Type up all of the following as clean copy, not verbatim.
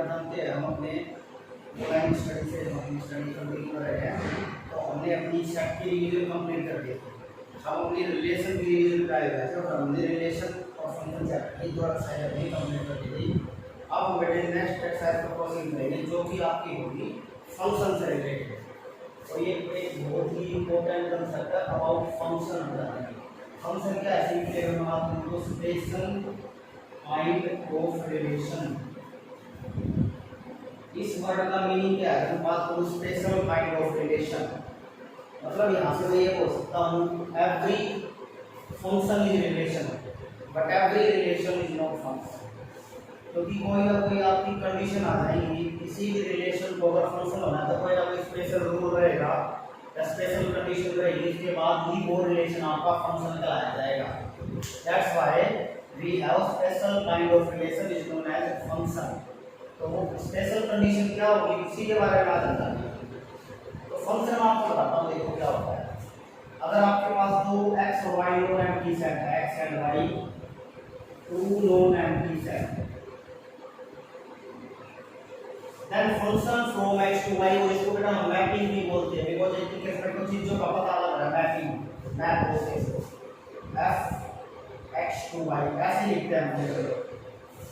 जानते हैं हम अपने ऑनलाइन स्टडी से हम स्टडी कंटिन्यू कर रहे हैं, तो हमने अपनी सेट की रिवीजन कंप्लीट कर दी। हम अपनी रिलेशन की रिवीजन कराए गए थे और हमने रिलेशन और फंक्शन चैप्टर की 2 एक्सरसाइज अपनी कंप्लीट कर दी थी। अब हम बेटे नेक्स्ट एक्सरसाइज को प्रोसीड करेंगे जो कि आपकी होगी फंक्शन से रिलेटेड। तो ये एक बहुत ही इंपॉर्टेंट कंसेप्ट है अबाउट फंक्शन। फंक्शन क्या है? सिंपली हम बात करें तो स्पेशल काइंड ऑफ रिलेशन। इस वर्ड का मीनिंग क्या है? हम बात करूं स्पेशल काइंड ऑफ रिलेशन, मतलब यहां से मैं ये बोल सकता हूं every function is relation but every relation is not function. क्योंकि कोई ना कोई आपकी कंडीशन आ जाएगी, किसी भी रिलेशन को अगर फंक्शन होना है तो कोई ना कोई स्पेशल रूल रहेगा या स्पेशल कंडीशन रहेगी, इसके बाद ही वो रिलेशन आपका फंक्शन कहलाया जाएगा। That's why we have special kind of relation is known as function. तो वो स्पेशल कंडीशन क्या होगी इसी के बारे में आज बताएंगे। तो फंक्शन आपको बताता हूं, देखो क्या होता है। अगर आपके पास दो x और y नोन एम्प्टी सेट है, x and y two non empty set, then function from x to y, और इसको बेटा हम मैपिंग भी बोलते हैं बिकॉज़ एक केस में कुछ चीजों का पता लग रहा है, मैपिंग मैप बोलते हैं इसको। f x टू y ऐसे लिखते हैं हम।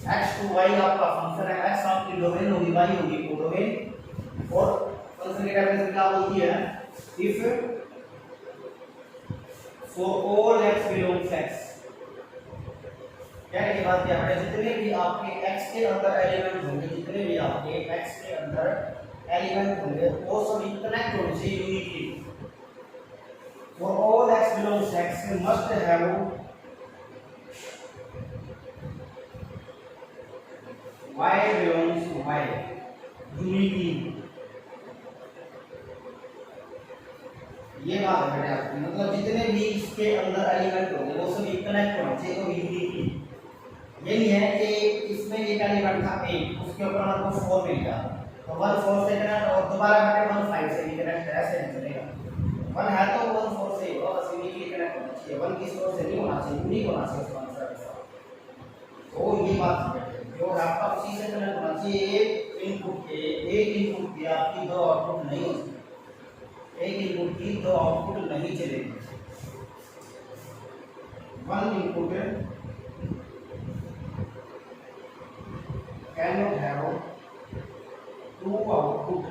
x टू y आपका फंक्शन है, x आपकी डोमेन होगी, y होगी कोडोमेन, और फंक्शन की डेफिनेशन क्या बोलती है? If for all x belongs x, क्या ये बात क्या है? जितने भी आपके x के अंदर एलिमेंट होंगे, जितने भी आपके x के अंदर एलिमेंट होंगे वो सभी कनेक्ट होने चाहिए uniquely. For all x belongs x must have y belongs y uniquely. ये बात है बेटा आपकी, मतलब जितने भी इसके अंदर एलिमेंट होंगे वो सभी कनेक्ट होने चाहिए तो यूनिकली। ये नहीं है कि इसमें एक एलिमेंट था 8, उसके ऊपर हमको 4 मिल गया तो 1 4 से कनेक्ट और दोबारा बेटे 1 5 से भी कनेक्ट, ऐसे नहीं चलेगा। 1 है तो 1 4 से ही होगा, बस यूनिकली कनेक्ट होना चाहिए, 1 किसी और से नहीं होना चाहिए, यूनिक होना चाहिए उसका आंसर ऐसा। तो ये बात है जो आपका उसी से कनेक्ट होना चाहिए। एक इनपुट के आपकी दो आउटपुट नहीं हो सकती, एक इनपुट की दो आउटपुट नहीं चलेगी। One input cannot have two output,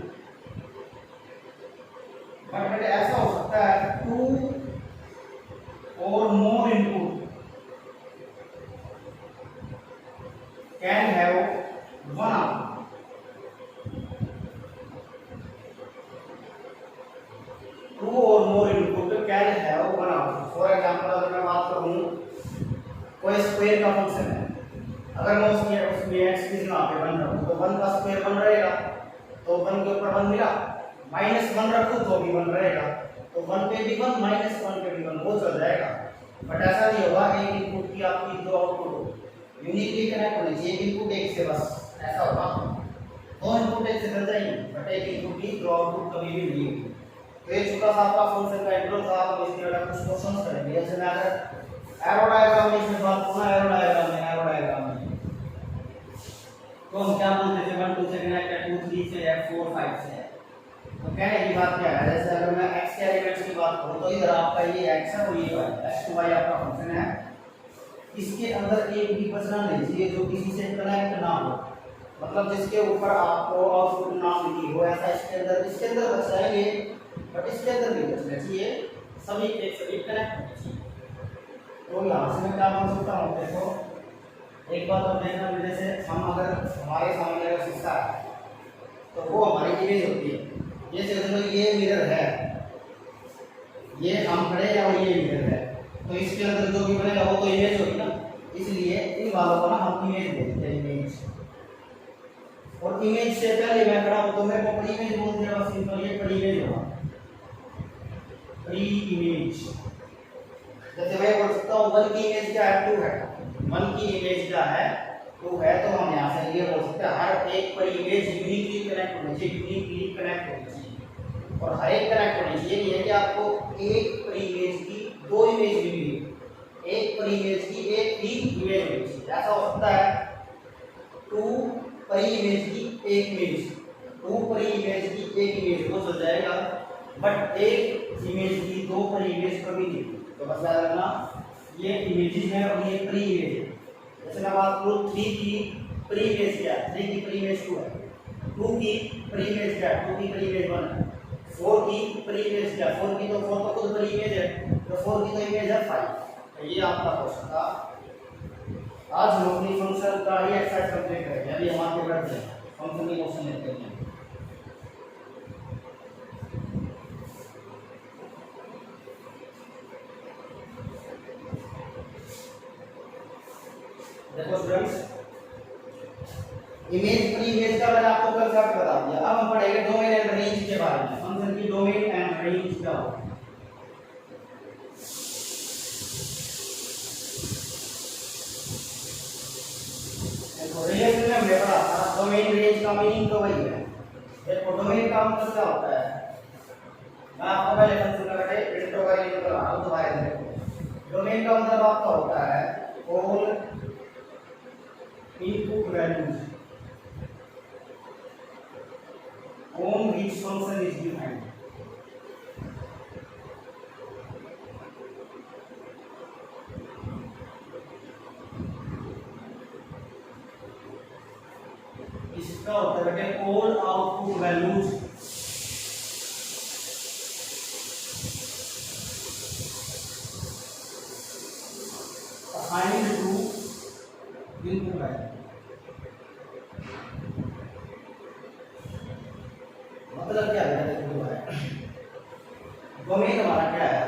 but बेटे ऐसा हो सकता है 2 or more input can have one output। two or more input can have one output। For example अगर मैं बात करूं कोई स्क्वायर का फंक्शन है, अगर मैं उसमें x की जगह पे 1 रखूं तो 1 का स्क्वायर 1 रहेगा, तो 1 के ऊपर 1 मिला, -1 रखूं तो भी 1 रहेगा, तो 1 पे भी 1 -1 पे भी 1 वो चल जाएगा। बट ऐसा नहीं होगा एक इनपुट की आपकी दो आउटपुट हो, यूनिकली कनेक्ट होने चाहिए, एक इनपुट एक से बस ऐसा होगा। दो इनपुट एक से चल जाएंगे बट एक इनपुट की दो आउटपुट कभी भी नहीं होगी। तो ये छोटा सा आपका फंक्शन का इंट्रो था, हम इसके बारे में कुछ क्वेश्चंस करेंगे। जैसे मैं अगर एरो डायग्राम में इसमें बात करूं, एरो डायग्राम में तो हम क्या बोलते थे 1 2 से कनेक्ट है, 2 3 से है, 4 5 से है। तो कहने की बात क्या है? जैसे अगर मैं x के एलिमेंट्स की बात करूं तो इधर आपका ये x है और ये y, x to y आपका फंक्शन है। इसके अंदर एक भी बचना नहीं चाहिए जो किसी से कनेक्ट ना हो, मतलब जिसके ऊपर आपको आउटपुट ना मिली हो, ऐसा इसके अंदर बच जाएंगे बट इसके अंदर नहीं बचना चाहिए, सभी एक सभी कनेक्ट होने चाहिए। तो यहां से मैं क्या बोल सकता हूं? देखो एक बात और देखना, जैसे हम अगर हमारे सामने अगर शीशा है तो वो हमारी इमेज होती है। ये चलो ये मिरर है, ये हम खड़े हैं और ये मिरर है, तो इसके अंदर जो भी बनेगा वो तो इमेज होगी ना, इसलिए इन वालों को ना हम इमेज बोलते हैं, इमेज। और इमेज से पहले मैं खड़ा हूं तो मेरे को प्री इमेज बोल दिया, बस सिंपल ये प्री इमेज होगा, प्री इमेज। जैसे मैं बोल सकता हूँ 1 की इमेज क्या है? 2 है, 1 की इमेज क्या है? 2 है, तो हम यहाँ से ये बोल सकते हैं हर एक पर इमेज यूनिकली कनेक्ट होनी चाहिए, यूनिकली कनेक्ट होनी चाहिए, और हर एक कनेक्ट होनी चाहिए। नहीं है कि आपको एक पर इमेज की 2 इमेज मिली, एक पर इमेज की एक ही इमेज होनी चाहिए। ऐसा हो सकता है 2 पर इमेज की एक इमेज, टू परी इमेज की एक इमेज वो चल जाएगा, बट एक इमेज की दो परी इमेज कभी नहीं। तो बस याद रखना ये इमेजेस है और ये प्री इमेज है। जैसे मैं बात करूँ 3 की प्री इमेज क्या है, 3 की प्री इमेज 2 है, 2 की प्री इमेज क्या है, 2 की प्री इमेज 1 है, 4 की प्री इमेज क्या, 4 की तो 4 तो खुद प्री इमेज है, तो 4 की तो इमेज है 5। तो ये आपका क्वेश्चन था। आज हम अपनी फंक्शन का ही एक्सरसाइज कंप्लीट करेंगे। अभी हम आगे बढ़ते हैं, फंक्शन के क्वेश्चन लेते हैं। देखो स्टूडेंट्स, इमेज प्री इमेज का मैंने आपको कंसेप्ट बता दिया। अब हम पढ़ेंगे डोमेन एंड रेंज के बारे में। फंक्शन की डोमेन एंड रेंज क्या होता है। देखो रिलेशन में हमने पढ़ा था डोमेन रेंज का मीनिंग तो वही है। देखो डोमेन का मतलब क्या होता है, मैं आपको पहले फंक्शन का बेटे इंट्रो का ये बता रहा हूं, दोबारा देखो। डोमेन का मतलब आपका होता है all input values on which function is defined। इसका होता है all output values assigned to input value। मतलब क्या है, डोमेन हमारा क्या है,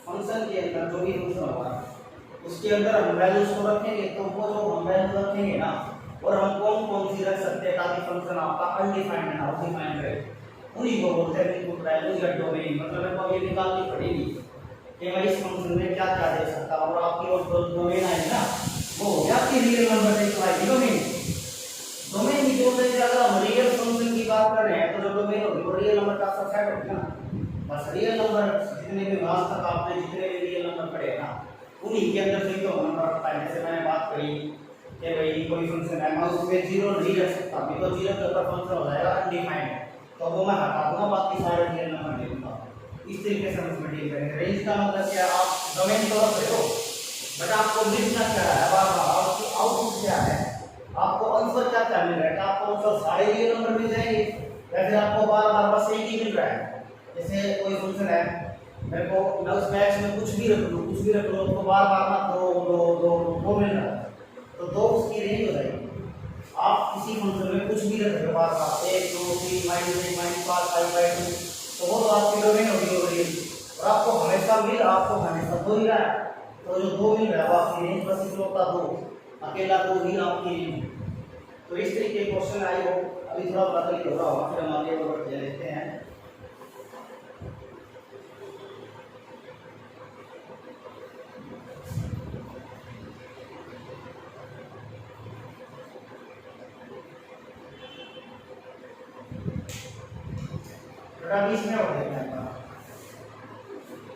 फंक्शन के अंदर जो भी फंक्शन होगा उसके अंदर हम वैल्यूज को रखेंगे, तो वो जो हम वैल्यू रखेंगे ना, और हम कौन कौन सी रख सकते हैं ताकि फंक्शन आपका अनडिफाइंड ना हो, डिफाइंड रहे, उन्हीं को बोलते हैं इनपुट वैल्यूज या डोमेन। मतलब मेरे को ये निकालनी पड़ेगी कि मैं इस फंक्शन में क्या क्या दे सकता हूं, और आपकी जो डोमेन आएगी ना वो हो गया आपकी रियल नंबर देख डोमेन। डोमेन की जो है, अगर हम रियल फंक्शन की बात कर रहे हैं तो जो डोमेन होगी वो रियल नंबर का सबसेट होगा ना। बस रियल नंबर जितने भी आज तक आपने जितने भी रियल नंबर पढ़े ना उन्हीं के अंदर से क्यों नंबर रखता है। जैसे मैंने बात करी कि भाई कोई फंक्शन है, मैं उसमें जीरो नहीं रख सकता, बिकॉज़ जीरो के ऊपर फंक्शन हो जाएगा अनडिफाइंड, तो वो मैं हटा दूंगा, बाकी सारे रियल नंबर ले लूंगा। इस तरीके से हम इसमें डील करेंगे। रेंज का मतलब क्या, आप डोमेन तो रख रहे हो बट आपको लिखना क्या है, आपकी आउटपुट क्या है, आपको आंसर क्या क्या मिल रहा है, आपको आंसर सारे रियल नंबर मिल जाएंगे या फिर आपको बार बार बस एक ही मिल रहा है। जैसे कोई फंक्शन है, मेरे को मैं उस मैच में कुछ भी रख लूँ तो बार बार ना दो दो दो दो मिल रहा है, तो दो उसकी रेंज हो जाएगी। आप किसी फंक्शन में कुछ भी रख रहे हो बार बार 1 2 3 -1 -5 5/2, तो वो तो आपकी डोमेन होगी, और आपको हमेशा दो ही रहा है, तो जो दो मिल रहा है वो आपकी रेंज बस इकलौता दो, अकेला दो ही आपकी रेंज। तो इस तरीके के क्वेश्चन आई हो, अभी थोड़ा बदल हो रहा होगा, फिर हम आगे बढ़ते देखते हैं। इसमें हो गया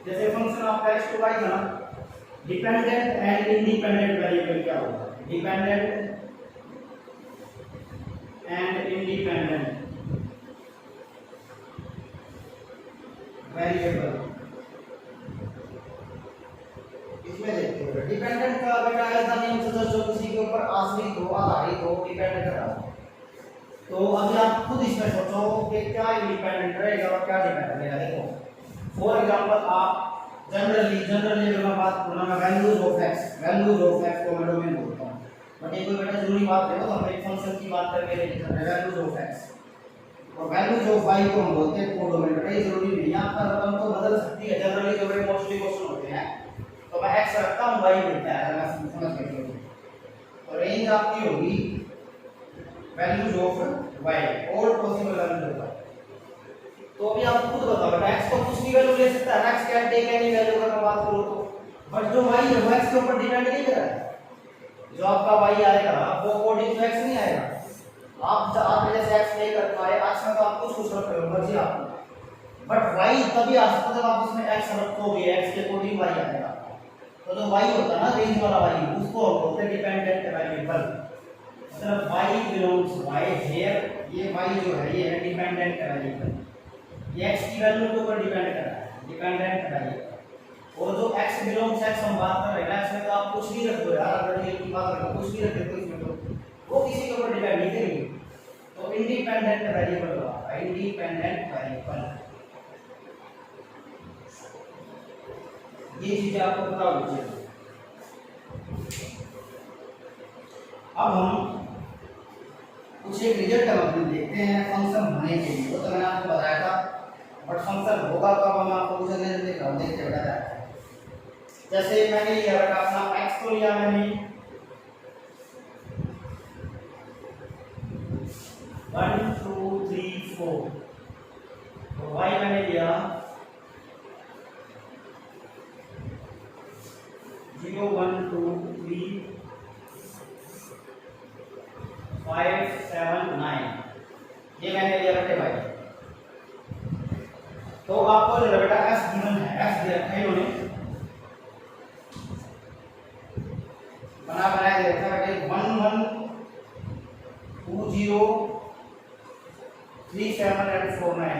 जैसे फंक्शन आपका x2y था, डिपेंडेंट एंड इंडिपेंडेंट वेरिएबल क्या होगा, डिपेंडेंट एंड इंडिपेंडेंट वेरिएबल। इसमें देखते हैं डिपेंडेंट का बेटा ऐसा नेम सदस्य जो किसी के ऊपर आश्रित हो, आधारित हो, डिपेंडेंट है। तो अभी आप खुद इसमें सोचो कि क्या इंडिपेंडेंट रहेगा और क्या डिपेंडेंट रहेगा। देखो फॉर एग्जांपल आप जनरली अगर मैं बात करूँ ना, वैल्यूज ऑफ x को मैं डोमेन बोलता हूँ, बट ये कोई बेटा जरूरी बात है, तो हम एक फंक्शन की बात करके लेके चल रहे हैं वैल्यूज ऑफ x, और वैल्यूज ऑफ y को हम बोलते हैं कोडोमेन। बेटा ये जरूरी नहीं है, आपका रकम तो बदल सकती है। जनरली जो बड़े मोस्टली क्वेश्चन होते हैं तो मैं x रखता हूँ, y मिलता है, मैं समझ गए। तो रेंज आपकी होगी values of y, all possible values of y। तो अभी आप खुद बताओ बेटा x को कुछ भी वैल्यू ले सकता है, x can take any value अगर मैं बात करूं तो, बट जो y है वो x के ऊपर डिपेंड नहीं कर रहा है। जो आपका y आएगा वो अकॉर्डिंग टू x नहीं आएगा। आप जैसे x नहीं कर पाए, x में तो आप कुछ रख रहे हो मर्जी आपकी, बट y तभी आ सकता है जब आप उसमें x रखोगे, x के अकॉर्डिंग y आएगा। तो जो y होता है ना रेंज वाला y, उसको हम बोलते हैं डिपेंडेंट वेरिएबल। सिर्फ y बिलोंग्स y हियर, ये y जो है ये है डिपेंडेंट वेरिएबल, ये x की वैल्यू के ऊपर डिपेंड कर रहा है, डिपेंडेंट वेरिएबल। और जो x बिलोंग्स x हम बात कर रहे हैं, x में तो आप कुछ भी रख दो यार, अगर ये की बात करें कुछ भी रख दो इसमें तो वो किसी के ऊपर डिपेंड नहीं करेगी, तो इंडिपेंडेंट वेरिएबल होगा, इंडिपेंडेंट वेरिएबल। ये चीजें आपको पता होनी चाहिए। अब हम कुछ एक रिजल्ट हम देखते हैं फंक्शन होने के लिए, वो तो मैंने आपको बताया था, बट फंक्शन होगा कब हम आपको कुछ रिजल्ट देख रहा हूँ, देखते बताया है। जैसे मैंने लिया अपना x को लिया मैंने 1 2 3 4, तो y मैंने लिया 0 1 2 3 5 7 9, ये मैंने लिया बेटे भाई। तो आपको जो बेटा s गिवन है, s दे रखा है इन्होंने, बनाया देखा बेटे 1 1 2 0 3 7 and 4 9,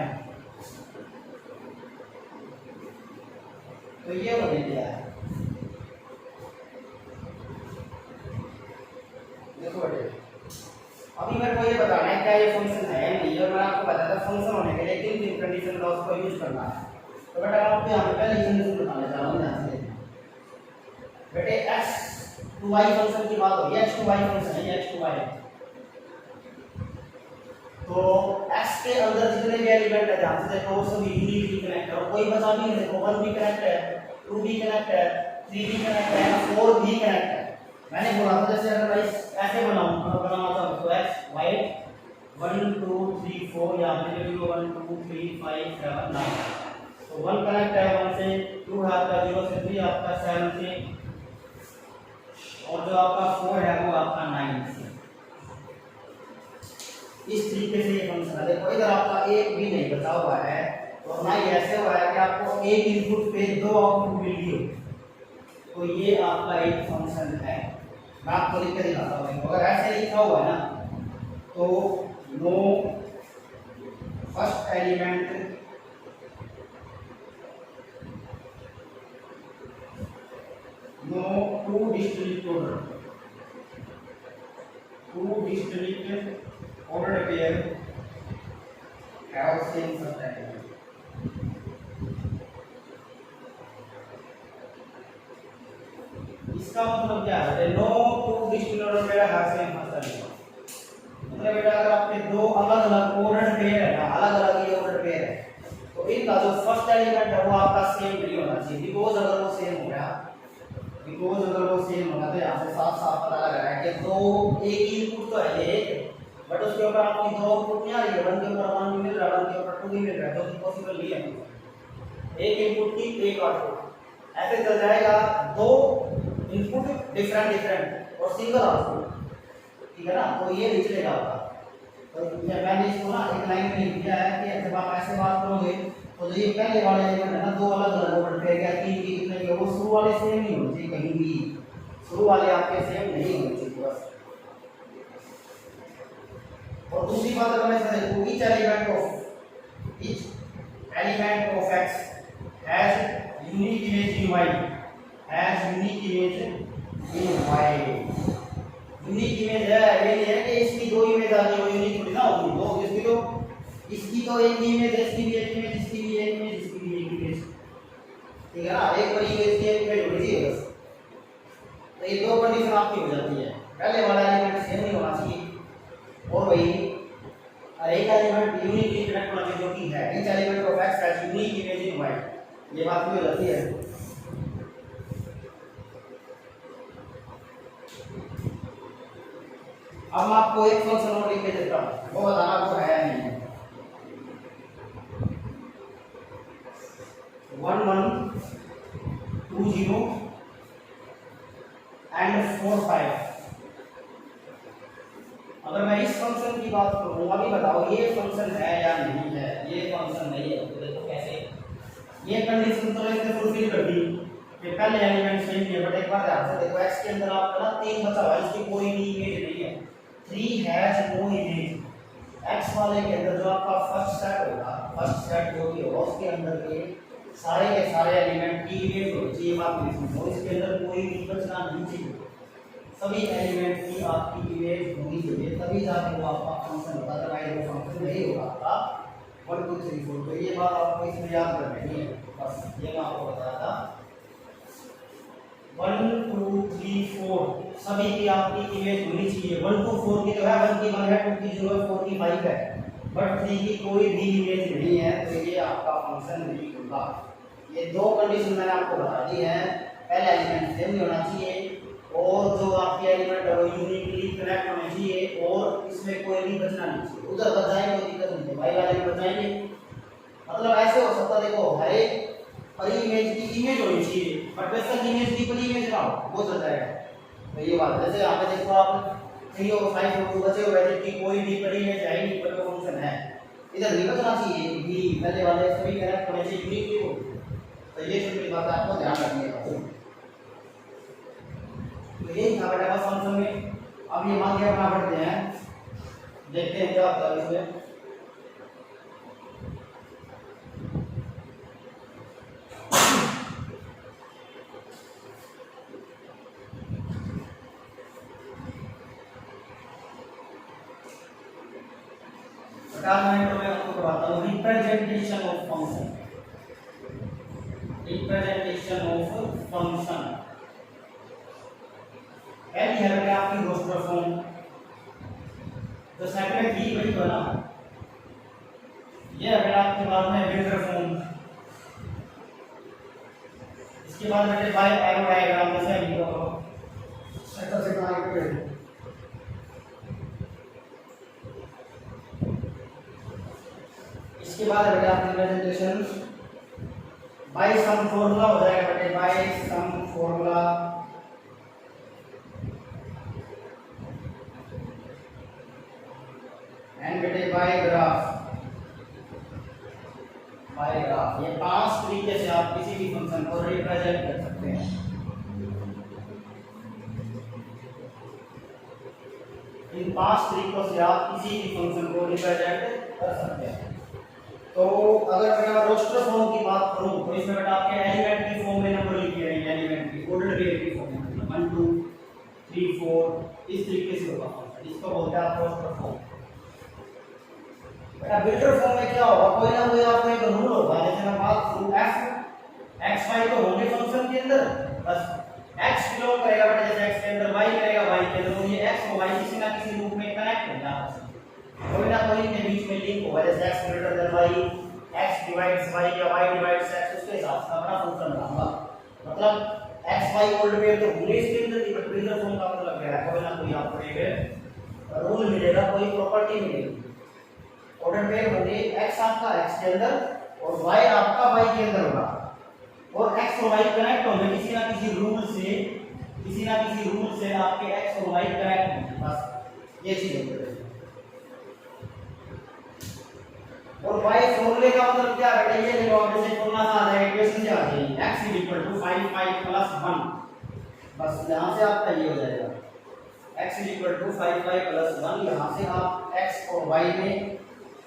तो ये बन गया है। देखो बेटे अभी मेरे को ये बताना है क्या ये फंक्शन है नहीं, और मैंने आपको बताया था फंक्शन होने के लिए किन किन कंडीशन का उसको यूज करना है। तो बेटा मैं आपको यहाँ पे पहले कंडीशन बताने जा रहा हूँ, ध्यान से बेटे x टू y फंक्शन की बात हो, x टू y फंक्शन है, x टू y, तो x के अंदर जितने भी एलिमेंट है ध्यान से देखो वो सभी यूनिकली कनेक्ट है, और कोई बचा नहीं है, देखो 1 भी कनेक्ट है, 2 भी कनेक्ट है, 3 भी कनेक्ट है, 4 भी कनेक्ट है। मैंने बोला था जैसे अगर मैं ऐसे बनाऊं था तो x y 1 2 3 4, यहाँ पे लिखो 1 2 3 5 7 9, तो 1 कनेक्ट है 1 से, 2 है आपका 0 से, 3 आपका 7 से, और जो आपका 4 है वो आपका 9 से। इस तरीके से ये फंक्शन है। देखो इधर आपका एक भी नहीं बचा हुआ है, और ना ही ऐसे हुआ है कि आपको एक इनपुट पे 2 आउटपुट मिल गई हो, तो ये आपका एक फंक्शन है। मैं आपको लिख के दिखाता हूँ, अगर ऐसे लिखा हुआ है ना तो no first element no two distinct ordered pair have same first element। इसका मतलब क्या है, no two distinct order pair have same first element, मतलब बेटा अगर आपके दो अलग अलग ऑर्डर पेयर है ना, अलग अलग ये ऑर्डर पेयर है, तो इनका जो फर्स्ट एलिमेंट है वो आपका सेम नहीं होना चाहिए, बिकॉज अगर वो सेम हो गया, बिकॉज अगर वो सेम होगा तो यहाँ से साफ साफ पता लग रहा है कि दो एक ही इनपुट तो है ये, बट उसके ऊपर आपको दो आउटपुट नहीं आ रही है, 1 के ऊपर 1 भी मिल रहा है, 1 के ऊपर 2 भी मिल रहा है, जो कि पॉसिबल नहीं है। एक इनपुट की एक आउटपुट ऐसे चल जाएगा, दो इनपुट डिफरेंट और सिंगल आउटपुट, ठीक है ना, तो ये नहीं चलेगा आपका। तो मैंने इसको ना एक लाइन में लिख दिया है कि जब आप ऐसे बात करोगे तो जो ये पहले वाले एलिमेंट है ना, दो अलग अलग ऑर्डर पे या 3 की कितने के, वो शुरू वाले सेम नहीं होने चाहिए, कहीं भी शुरू वाले आपके सेम नहीं होने चाहिए बस। और दूसरी बात अगर मैं समझूं, each element of x has unique image in y, has unique image in y। Unique image है, ये नहीं है कि इसकी दो इमेज आ गई वो यूनिक थोड़ी ना होगी, दो इसकी तो इसकी तो एक इमेज है, इसकी भी एक इमेज, इसकी भी एक इमेज, इसकी भी एक इमेज, ठीक है ना, एक बड़ी इमेज की एक इमेज होनी चाहिए बस। तो ये दो कंडीशन आपकी हो जाती है, पहले वाला एलिमेंट सेम नहीं होना चाहिए, और वही एक एलिमेंट यूनिकली कनेक्ट होना चाहिए जो कि है, each element of x has unique image in y, ये बात भी हो जाती है। अब मैं आपको एक फंक्शन और लिख के देता हूं, वो बताना वो है या नहीं है। 1 1 2 0 and 4 5। अगर मैं इस फंक्शन की बात करूं, अभी बताओ ये फंक्शन है या नहीं है, ये फंक्शन नहीं है, तो देखो कैसे ये कंडीशन तो इसने फुलफिल कर दी कि पहले एलिमेंट सेम है, बट एक बार ध्यान से देखो x के अंदर आपका ना 3 बचा हुआ है, इसकी कोई भी इमेज नहीं है, 3 हैज नो इमेज। एक्स वाले के अंदर जो आपका फर्स्ट सेट होगा, फर्स्ट सेट जो भी होगा उसके अंदर के सारे एलिमेंट की इमेज होनी चाहिए बात नहीं हो, इसके अंदर कोई भी बचना नहीं चाहिए, सभी एलिमेंट की आपकी इमेज होनी चाहिए, तभी जाके वो आपका फंक्शन होगा, अदरवाइज वो फंक्शन नहीं होगा आपका 1 2 3 4। तो ये बात आपको इसमें याद रखनी है, बस ये मैं आपको बताया था। 1 2 3 4 सभी की आपकी इमेज होनी चाहिए। 1 2 4 की जो है 1 की 1 है, 2 की 0 है, 4 की 5 है, बट 3 की कोई भी इमेज नहीं है, तो ये आपका फंक्शन नहीं होगा। ये दो कंडीशन मैंने आपको बता दी है, पहले एलिमेंट सेम नहीं होना चाहिए, और जो आपके एलिमेंट है वो यूनिकली कनेक्ट होने चाहिए, और इसमें कोई भी बचना नहीं चाहिए। उधर बच जाएंगे कोई दिक्कत नहीं है, भाई वाले में बच जाएंगे, मतलब ऐसे हो सकता है, देखो हर एक पर इमेज की इमेज होनी चाहिए, बट वैसा इमेज की पर इमेज ना हो, वो चल जाएगा। तो ये बात जैसे यहाँ पे देखो आप 3 और 5 और 2 बचे हुए थे कि कोई भी पर इमेज है नहीं, पर फंक्शन है, इधर नहीं बचना चाहिए, भी पहले वाले सभी कनेक्ट होने चाहिए यूनिकली हो। तो ये छोटी बात आपको ध्यान रखनी है। तो यही था बेटा बस फंक्शन में। अब ये मान के अपना पढ़ते हैं, देखते हैं क्या होता है इसमें। मैं आपको बताता हूँ representation of function. Representation of function पहली है बेटा आपकी रोस्टर फॉर्म, तो सेकंड बी वही बना, ये है बेटा आपके बाद में बिल्डर फॉर्म, इसके बाद बेटे बाय एरो डायग्राम जैसे लिखो ऐसा से कहां पे, इसके बाद बेटा आपकी रिप्रेजेंटेशन बाय सम फॉर्मूला हो जाएगा बेटे, बाय सम फॉर्मूला एंड बेटे बाय ग्राफ। बाय ग्राफ ये 5 तरीके से आप किसी भी फंक्शन को रिप्रेजेंट कर सकते हैं। इन 5 तरीकों से आप किसी भी फंक्शन को रिप्रेजेंट कर सकते हैं। तो अगर मैं रोस्टर फॉर्म की बात करूं तो इसमें बेटा आपके एलिमेंट की फॉर्म में नंबर लिखे रहेंगे, एलिमेंट की ऑर्डर पेयर की फॉर्म में 1 2 3 4 इस तरीके से होगा फंक्शन, इसको बोलते हैं आप रोस्टर फॉर्म। बेटा बिल्डर फॉर्म में क्या होगा, कोई ना कोई आपको एक रूल होगा, जैसे मैं बात करूं f x y तो होंगे फंक्शन के अंदर, बस x बिलोंग करेगा बेटा जैसे x के अंदर y करेगा y के अंदर, तो ये x और y किसी ना किसी रूप में कनेक्ट होंगे आपस में, कोई ना कोई के बीच में लिंक होगा, जैसे x greater than y, x divides y या y डिवाइड्स x, उसके हिसाब से अपना फंक्शन बनाऊंगा। मतलब x y ओल्ड पेयर तो होंगे इसके अंदर, बट बिल्डर फॉर्म का मतलब क्या है, कोई ना कोई आपको एक रूल मिलेगा, कोई प्रॉपर्टी मिलेगी। ऑर्डर पेयर होंगे x आपका x के अंदर और y आपका y के अंदर होगा, और x और y कनेक्ट होंगे किसी ना किसी रूल से, किसी ना किसी रूल से आपके x और y कनेक्ट होंगे, बस ये चीज है। और y फॉर्मूले का मतलब क्या है, ये देखो जैसे फॉर्मूला आ जाएगा, इक्वेशन क्या आ जाएगी, x 5 5 1, बस यहां से आपका ये हो जाएगा x 5 5 1, यहां से आप x और y में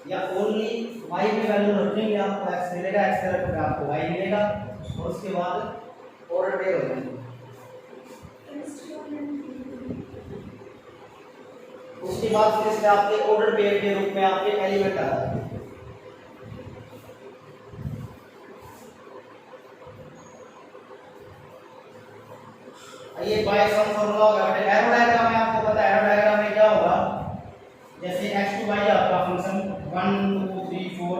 या ओनली y की वैल्यू रखेंगे, आपको x मिलेगा, x से रखोगे आपको y मिलेगा, और उसके बाद ऑर्डर पेयर हो जाएंगे। उसके बाद फिर इसमें आपके ऑर्डर पेयर के रूप में आपके एलिमेंट आ जाएंगे। ये बाय सम फॉर्मूला होगा बेटा। एरो डायग्राम में आपको पता है, एरो डायग्राम में क्या होगा, जैसे x to y आपका फंक्शन 1 2 3 4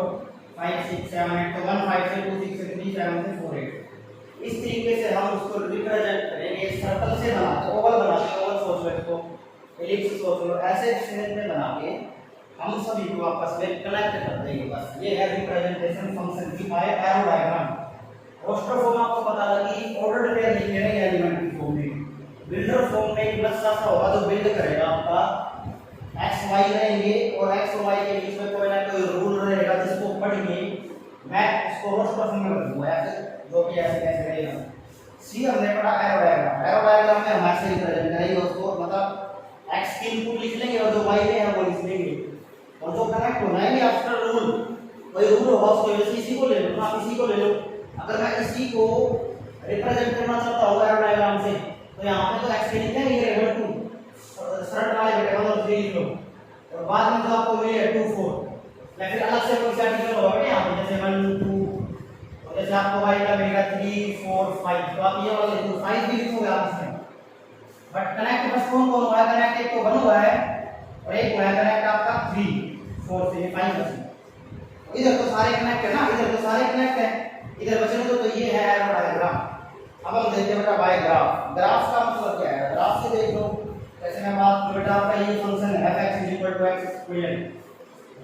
5 6 7 8, तो 1 5 से 2 6 से 3 7 से 4 8, इस तरीके से हम उसको रिप्रेजेंट करेंगे। सर्कल से बनाते, ओवल बनाते, ओवल सोच लो इसको, एलिप्स सोच लो, ऐसे शेप में बना के हम सभी को आपस में कनेक्ट कर देंगे, बस ये है रिप्रेजेंटेशन फंक्शन की by arrow diagram. Roster form आपको पता लगी, ऑर्डर पेयर लिखे रहेंगे एलिमेंट की फॉर्म में, बिल्डर फॉर्म में प्लस सा होगा जो बिल्ड करेगा आपका x y रहेंगे, और x और y के बीच में कोई ना कोई रूल रहेगा जिसको पढ़ के मैं उसको रोस्टर फॉर्म में रखूंगा, या फिर जो भी ऐसे कैसे रहेगा। सी हमने पढ़ा एरो डायग्राम, एरो डायग्राम में हमारे से रिप्रेजेंट करेंगे उसको, मतलब x की इनपुट लिख लेंगे और जो y में है वो लिख लेंगे, और जो कनेक्ट होना है आफ्टर रूल वही रूल होगा, उसको वैसे इसी को ले लो ना, इसी को ले लो। अगर मैं इसी को रिप्रेजेंट करना चाहता हूँ एरो डायग्राम से, तो यहाँ पे तो x के लिख देंगे इक्वल टू शर्ट वाले बेटे 1 और 3 लिख लो, और बाद में जो आपको मिले 2 4 या फिर अलग से कोई सा डिवीजन होगा बेटे यहाँ पे, जैसे 1 2, और जैसे आपको y का मिलेगा 3 4 5, तो आप ये वाले 5 भी लिखोगे आप इसमें। बट कनेक्ट बस कौन कौन हुआ है, कनेक्ट एक तो 1 हुआ है और एक हुआ है कनेक्ट आपका 3 4 से 5 बचे। इधर तो सारे कनेक्ट है ना, इधर तो सारे कनेक्ट है, इधर बचे तो ये है एरो डायग्राम। अब हम देखते हैं बेटा बाय ग्राफ। ग्राफ का मतलब क्या है, ग्राफ से देख लो। जैसे मैं बात करूं बेटा आपका ये फंक्शन है f(x)(x²),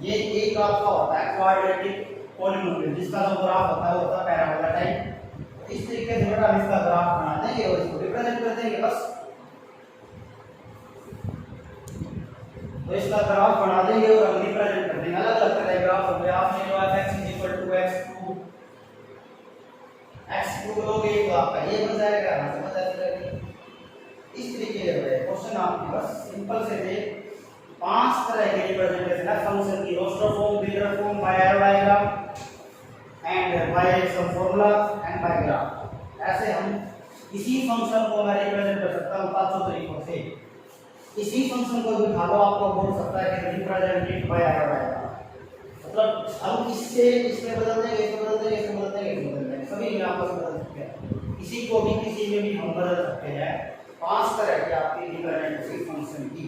ये एक आपका होता है क्वाड्रेटिक पॉलीनोमियल जिसका जो ग्राफ होता है वो होता है पैराबोला टाइप। इस तरीके से बेटा हम इसका ग्राफ बना देंगे और इसको रिप्रेजेंट कर देंगे बस। तो इसका ग्राफ बना देंगे और हम रिप्रेजेंट कर देंगे, अलग अलग तरह के ग्राफ हो गए। आपने जो f(x)(x2) x2 लोगे तो आपका ये बन जाएगा, समझ आती है। इस तरीके से क्वेश्चन आपके बस सिंपल से थे 5 तरह के रिप्रेजेंटेशन है फंक्शन की, roster form, builder form, by arrow diagram and by some formula and by graph. ऐसे हम इसी फंक्शन को मैं रिप्रेजेंट कर सकता हूं 5 तरीकों से। इसी फंक्शन को भी उठा लो, आपको बोल सकता है कि रिप्रेजेंटेड बाय एरो डायग्राम, मतलब हम इससे इसमें बदल देंगे, इसमें बदल देंगे, इसमें बदल देंगे, इसमें बदल देंगे, सभी में आपस में बदल सकते हैं। इसी को भी किसी में भी हम बदल सकते हैं। 5 तरह की आपकी रिप्रेजेंटेटिव फंक्शन की।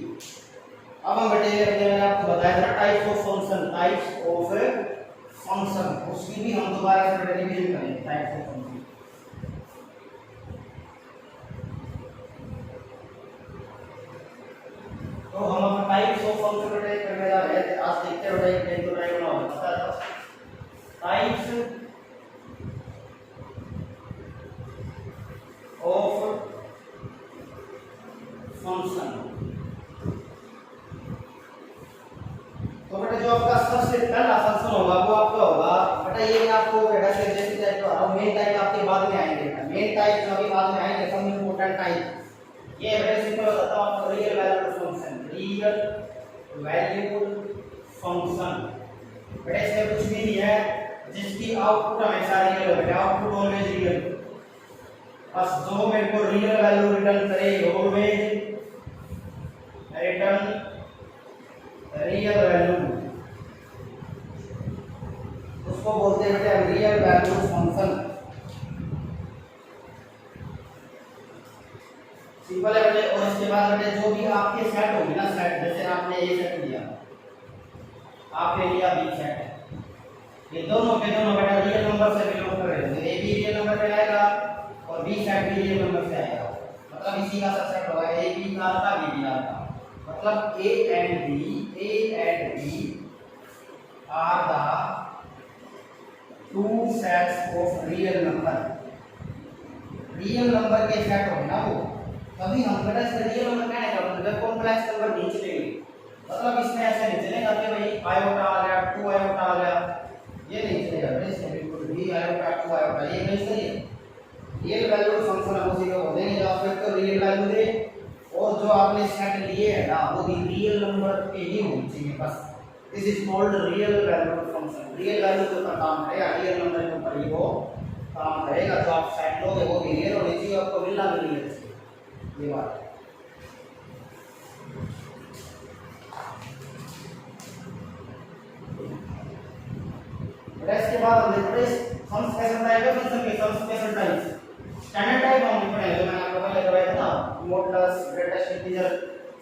अब हम बेटे मैंने आपको बताया था types of function, types of function, उसकी भी हम दोबारा से रिवीजन करेंगे। टाइप्स ऑफ फंक्शन तो हम अपना टाइप्स ऑफ फंक्शन बेटे करने जा रहे हैं। आज देखते हैं बेटे एक तो टाइप ना होता है टाइप्स ऑफ फंक्शन। तो बेटा जो आपका सबसे पहला फंक्शन होगा वो आपका होगा बेटा, ये आपको बेटा से जैसे टाइप और मेन टाइप आपके बाद में आएंगे बेटा, मेन टाइप जो अभी बाद में आएंगे सब इंपॉर्टेंट टाइप। ये बेटा सिंपल बताता हूं आपको, real valued function, real valued function बेटा इसमें कुछ भी नहीं है जिसकी आउटपुट हमेशा रियल हो बेटा, आउटपुट ऑलवेज रियल। बस जो मेरे को रियल वैल्यू रिटर्न करे ऑलवेज रिटर्न रियल वैल्यू, उसको बोलते हैं बेटा रियल वैल्यू फंक्शन। सिंपल है बेटे। और इसके बाद बेटे जो भी आपके सेट होंगे ना, सेट जैसे आपने ए सेट लिया, आपने लिया बी सेट, ये दोनों के दोनों बेटा रियल नंबर से बिलोंग कर रहे हैं। ए भी रियल नंबर पे आएगा और बी सेट भी रियल नंबर से आएगा, मतलब इसी का सबसेट होगा ए बी का का बी बी का, मतलब A and B are the two sets of real number. Real number के सेट होंगे ना वो, तभी हम बेटा इसमें रियल नंबर कहने का मतलब कॉम्प्लेक्स नंबर नहीं चलेंगे। मतलब इसमें ऐसा नहीं चलेगा कि भाई आयोटा आ गया 2 आयोटा आ गया, ये नहीं चलेगा बेटा इसमें बिल्कुल भी। आयोटा 2 आयोटा ये नहीं चलेगा। रियल वैल्यूड फंक्शन हम उसी को बोलेंगे जो आपको रियल वैल्यू दे, और जो आपने सेट लिए है ना वो भी रियल नंबर पे ही होनी चाहिए बस। This is called real valued function. Real value के ऊपर काम करेगा, रियल नंबर के ऊपर ही वो काम करेगा। जो आप सेट लोगे वो भी रियल होनी चाहिए, आपको मिलना भी रियल चाहिए, ये बात है। इसके बाद हम देखते हैं सम्स कैसे टाइप है फंक्शन के, सम्स कैसे टाइप। स्टैंडर्ड टाइप हम पढ़ेंगे, मैंने आपको पहले बताया था ना, modulus, greatest integer,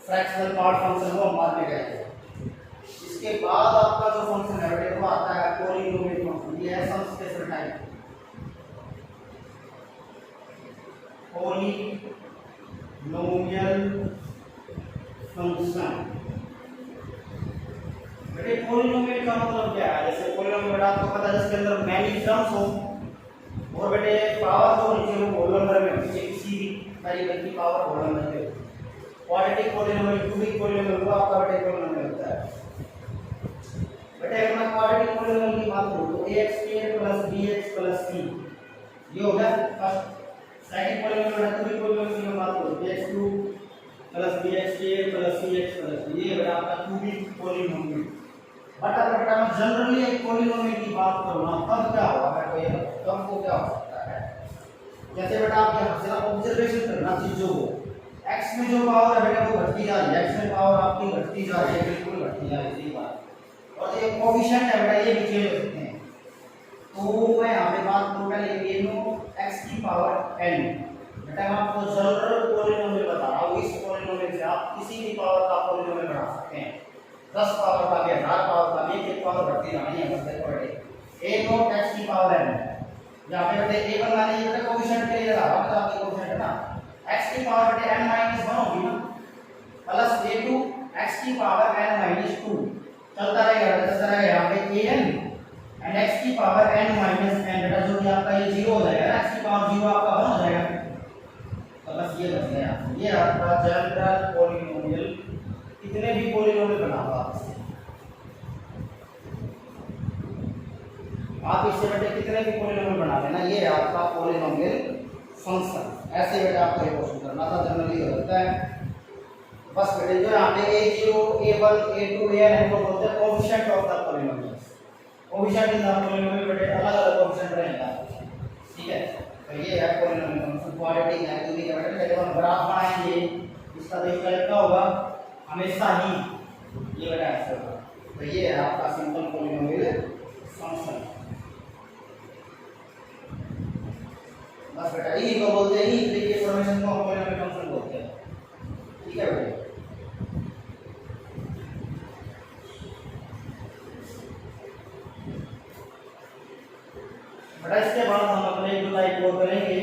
fractional part function वो हम बाद में करेंगे। इसके बाद आपका जो फंक्शन है वो आता है पॉलीनोमियल फंक्शन। ये है सम्स कैसे टाइप, पॉलीनोमियल फंक्शन। बेटे पॉलीनोमियल का मतलब क्या है, जैसे पॉलीनोमियल आपको पता है जिसके अंदर मैनी टर्म्स हो, और बेटे पावर जो होनी चाहिए वो होल नंबर में होनी चाहिए, किसी भी तरीके की पावर होल नंबर में। क्वाड्रेटिक पॉलीनोमियल, क्यूबिक पॉलीनोमियल वो आपका बेटे पॉलीनोमियल होता है। बेटे अगर मैं क्वाड्रेटिक पॉलीनोमियल की बात करूं तो ax² + bx + c ये हो गया first. Second polynomial cubic polynomial की बात करूं ax³ plus B X square plus C X plus ये बेटा आपका क्यूबिक पॉलिनोमियल। बट अगर बेटा मैं जनरली एक पॉलिनोमियल की बात करूँ ना तब क्या होगा बेटा, ये तब को क्या हो सकता है, जैसे बेटा आप यहाँ से ऑब्जर्वेशन करना चीजों को, x में जो पावर है बेटा वो घटती जा रही है, x में पावर आपकी घटती जा रही है, बिल्कुल घटती जा रही है बात। और जो कोएफिशिएंट है बेटा ये भी चेंज हो सकते हैं। तो मैं यहाँ पे बात करूँगा ये नो x की पावर n। बेटा मैं आपको जनरल पॉलिनोमियल बता रहा हूँ, इस पॉलिनोमियल से आप किसी भी पावर का पॉलिनोमियल बना सकते हैं, 10 पावर का भी 1000 पावर का भी, एक पावर बढ़ती जानी है बस per day. a not x की पावर n, यहाँ पे बेटे a बनाने ये बेटा कोएफिशिएंट के लिए लगा रहा हूँ, आपके कोएफिशिएंट है ना, x की पावर बेटे n माइनस 1 होगी ना, प्लस a2 x की पावर n माइनस 2 चलता रहेगा यहाँ पे an एंड x की पावर n माइनस n बेटा जो कि आपका ये 0 हो जाएगा, x की पावर 0 आपका 1 हो जाएगा। तो बस ये बच गया, ये आपका जनरल पॉलिनोमियल। कितने भी पॉलिनोमियल बनाओ आप इससे बेटे कितने भी पॉलिनोमियल बना लेना, ये आपका पॉलिनोमियल फंक्शन। ऐसे बेटा आपको ये क्वेश्चन करना था, जनरली होता है बस बेटे। जो यहाँ पे a0 a1 a2 an इनको बोलते हैं coefficient of the polynomials. Coefficient in the polynomial बेटे अलग-अलग कोएफिशिएंट रहेगा, ठीक है। तो ये है पॉलिनोमियल फंक्शन, क्वाड्रेटिक है जो भी है बेटा। जब हम ग्राफ बनाएंगे इसका तो इसका क्या होगा हमेशा ही ये बेटा ऐसे होगा। तो ये है आपका सिंपल पॉलिनोमियल फंक्शन। बस बेटा यही को बोलते हैं, यही देखिए फॉर्मेशन को हम पॉलिनोमियल फंक्शन बोलते हैं, ठीक है बेटा। बेटा इसके बाद हम अपने एक दो टाइप और करेंगे,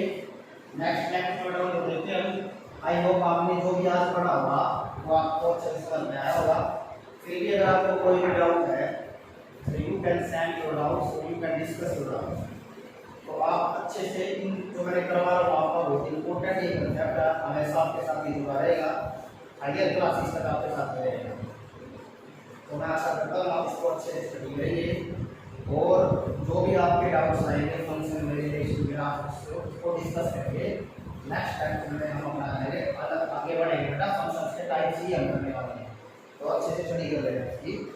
नेक्स्ट वीडियो में देखते हैं। आई होप आपने जो भी आज पढ़ा होगा वो आपको अच्छे से समझ में आया होगा। फिर भी अगर आपको कोई भी डाउट है तो you can send your doubts, you can discuss your doubts. तो आप अच्छे से इन जो मैंने करवा रहा हूँ आपका बहुत इंपॉर्टेंट ये कंसेप्ट हमेशा आपके साथ ही जुड़ा रहेगा, हायर क्लासेस तक आपके साथ रहेगा। तो मैं आशा करता हूँ आप इसको अच्छे से स्टडी करेंगे और जो भी आपके डाउट्स आएंगे फंक्शन वेरिएशन ग्राफ उसको डिस्कस करेंगे। नेक्स्ट टाइम में हम अपना अलग आगे बढ़ेंगे बेटा, फंक्शंस के टाइप्स ही हम करने वाले हैं। तो अच्छे से स्टडी कर लेना, ठीक।